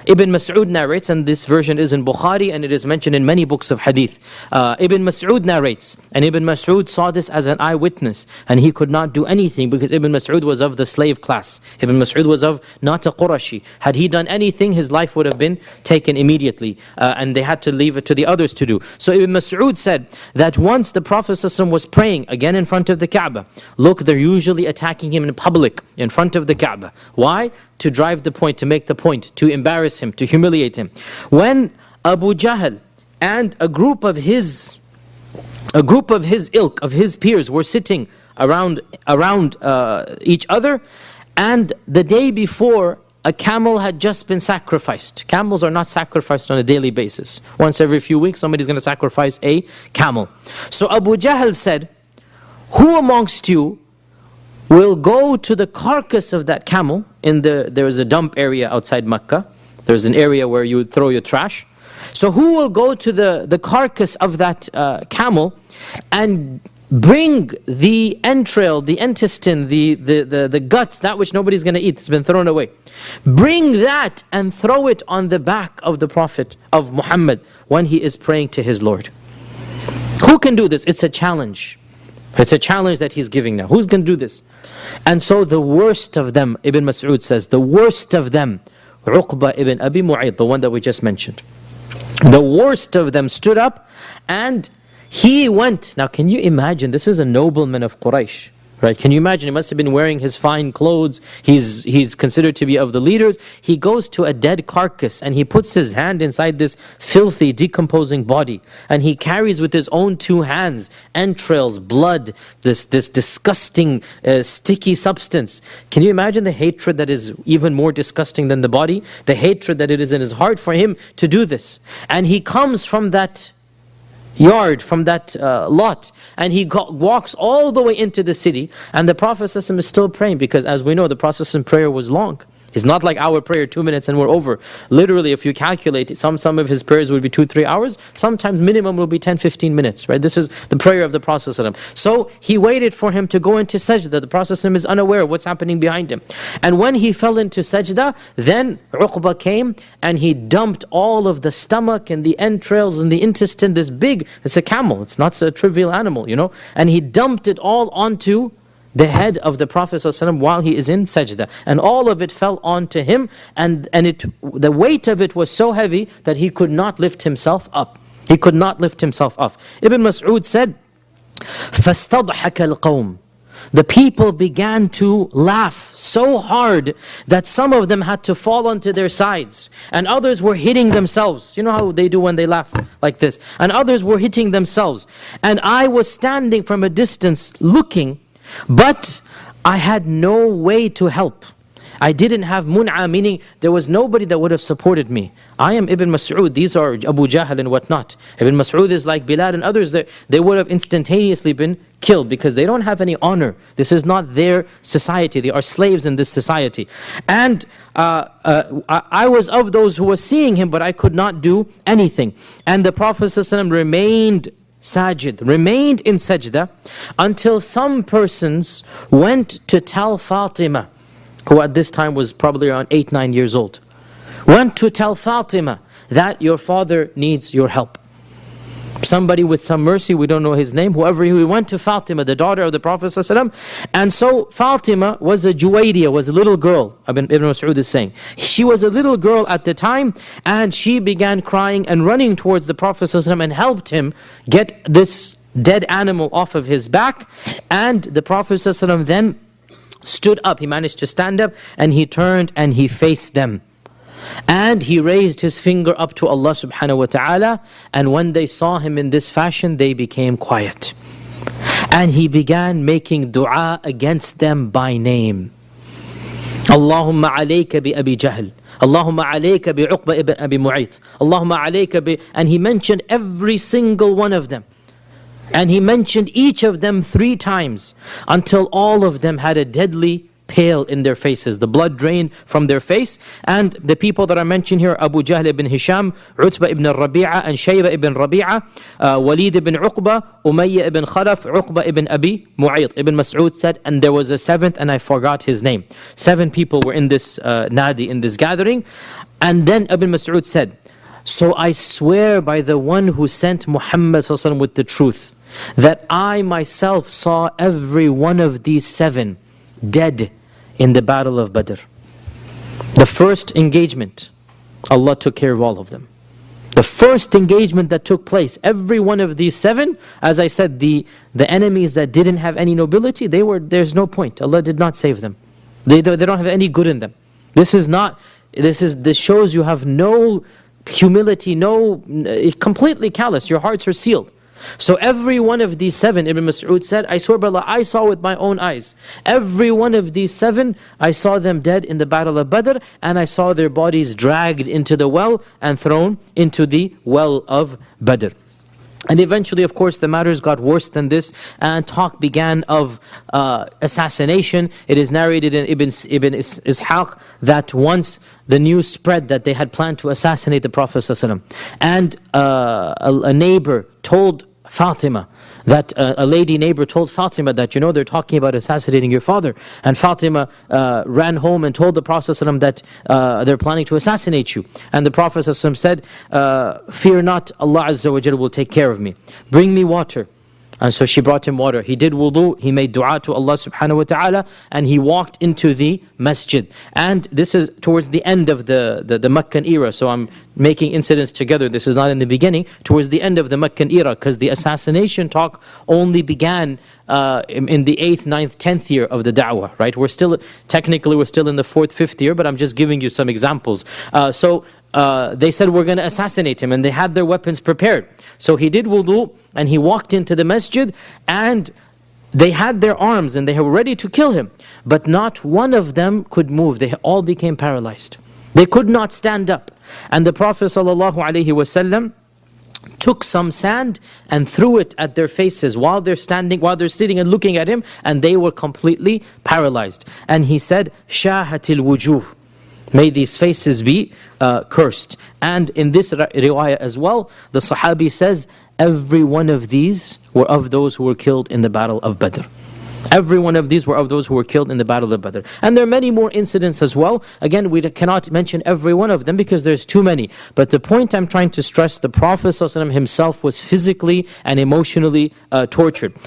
Ibn Mas'ud narrates, and this version is in Bukhari and it is mentioned in many books of hadith. Ibn Mas'ud narrates, and Ibn Mas'ud saw this as an eyewitness, and he could not do anything because Ibn Mas'ud was of the slave class. Ibn Mas'ud was of not a Qurashi. Had he done anything, his life would have been taken immediately, and they had to leave it to the others to do. So Ibn Mas'ud said that once the Prophet ﷺ was praying again in front of the Kaaba. Look, they're usually attacking him in public, in front of the Kaaba. Why? To drive the point, to make the point, to embarrass him, to humiliate him. When Abu Jahl and a group of his ilk, of his peers were sitting around each other, and the day before, a camel had just been sacrificed. Camels are not sacrificed on a daily basis. Once every few weeks, somebody's going to sacrifice a camel. So Abu Jahl said, who amongst you will go to the carcass of that camel? There is a dump area outside Mecca. There's an area where you would throw your trash. So who will go to the carcass of that camel and bring the entrail, the intestine, the guts, that which nobody's going to eat, it's been thrown away. Bring that and throw it on the back of the Prophet, of Muhammad, when he is praying to his Lord. Who can do this? It's a challenge. It's a challenge that he's giving now. Who's going to do this? And so the worst of them, Ibn Mas'ud says, the worst of them, Uqba ibn Abi Mu'ayt, the one that we just mentioned. The worst of them stood up and he went. Now can you imagine, this is a nobleman of Quraysh, right? Can you imagine, he must have been wearing his fine clothes, he's considered to be of the leaders. He goes to a dead carcass and he puts his hand inside this filthy, decomposing body, and he carries with his own two hands entrails, blood, this disgusting, sticky substance. Can you imagine the hatred that is even more disgusting than the body? The hatred that it is in his heart for him to do this. And he comes from that yard, from that lot, and he walks all the way into the city, and the Prophet ﷺ is still praying, because as we know, the Prophet's prayer was long. It's not like our prayer, 2 minutes and we're over. Literally, if you calculate, some of his prayers would be 2-3 hours, sometimes minimum will be 10-15 minutes, right? This is the prayer of the Prophet ﷺ. So he waited for him to go into sajda. The Prophet ﷺ is unaware of what's happening behind him. And when he fell into sajda, then Uqba came and he dumped all of the stomach and the entrails and the intestine, this big, it's a camel, it's not a trivial animal, you know, and he dumped it all onto the head of the Prophet ﷺ while he is in sajda. And all of it fell onto him, and the weight of it was so heavy that he could not lift himself up. He could not lift himself up. Ibn Mas'ud said, فَاسْتَضْحَكَ الْقَوْمِ. The people began to laugh so hard that some of them had to fall onto their sides, and others were hitting themselves. You know how they do when they laugh like this? And others were hitting themselves. And I was standing from a distance looking, but I had no way to help. I didn't have mun'a, meaning there was nobody that would have supported me. I am Ibn Mas'ud, these are Abu Jahl and whatnot. Ibn Mas'ud is like Bilal and others, they would have instantaneously been killed because they don't have any honor. This is not their society, they are slaves in this society. And I was of those who were seeing him, but I could not do anything. And the Prophet ﷺ remained sajid, remained in sajda, until some persons went to tell Fatima, who at this time was probably around 8-9 years old, went to tell Fatima that your father needs your help. Somebody with some mercy, we don't know his name, whoever he went to Fatima, the daughter of the Prophet ﷺ. And so Fatima was a Juwaydiyah, was a little girl, Ibn Mas'ud is saying. She was a little girl at the time, and she began crying and running towards the Prophet ﷺ and helped him get this dead animal off of his back. And the Prophet ﷺ then stood up, he managed to stand up, and he turned and he faced them. And he raised his finger up to Allah subhanahu wa ta'ala, and when they saw him in this fashion, they became quiet. And he began making dua against them by name. Allahumma alayka bi Abi Jahl, Allahumma alayka bi Uqba ibn Abi Mu'ayt, Allahumma alayka bi... And he mentioned every single one of them. And he mentioned each of them 3 times, until all of them had a deadly pale in their faces. The blood drained from their face. And the people that are mentioned here, Abu Jahl ibn Hisham, Utbah ibn Rabi'a, and Shayba ibn Rabi'a, Walid ibn Uqba, Umayyah ibn Khalaf, Uqba ibn Abi Mu'ayt. Ibn Mas'ud said, and there was a seventh, and I forgot his name. 7 people were in this nadi, in this gathering. And then Ibn Mas'ud said, so I swear by the one who sent Muhammad with the truth, that I myself saw every one of these 7 dead in the battle of Badr. The first engagement, Allah took care of all of them. The first engagement that took place, every one of these 7, as I said, the enemies that didn't have any nobility, there's no point. Allah did not save them. They don't have any good in them. This shows you have no humility, completely callous. Your hearts are sealed. So every one of these 7, Ibn Mas'ud said, I swear by Allah, I saw with my own eyes. Every one of these 7, I saw them dead in the battle of Badr, and I saw their bodies dragged into the well and thrown into the well of Badr. And eventually, of course, the matters got worse than this, and talk began of assassination. It is narrated in Ibn Ishaq that once the news spread that they had planned to assassinate the Prophet ﷺ, and a neighbor told Fatima, that a lady neighbor told Fatima that, they're talking about assassinating your father. And Fatima ran home and told the Prophet ﷺ that they're planning to assassinate you. And the Prophet ﷺ said, fear not, Allah Azza wa Jalla will take care of me. Bring me water. And so she brought him water. He did wudu, he made dua to Allah subhanahu wa ta'ala, and he walked into the masjid. And this is towards the end of the Meccan era, so I'm making incidents together. This is not in the beginning, towards the end of the Meccan era, because the assassination talk only began in the 8th, 9th, 10th year of the da'wah, right? Technically we're still in the 4th, 5th year, but I'm just giving you some examples. They said, we're going to assassinate him, and they had their weapons prepared. So he did wudu, and he walked into the masjid, and they had their arms, and they were ready to kill him. But not one of them could move. They all became paralyzed. They could not stand up. And the Prophet ﷺ took some sand and threw it at their faces while they're sitting and looking at him, and they were completely paralyzed. And he said, "Shahatil wujuh." May these faces be cursed. And in this riwayah as well, the Sahabi says, every one of these were of those who were killed in the battle of Badr. Every one of these were of those who were killed in the battle of Badr. And there are many more incidents as well. Again, we cannot mention every one of them because there's too many. But the point I'm trying to stress, the Prophet ﷺ himself was physically and emotionally tortured.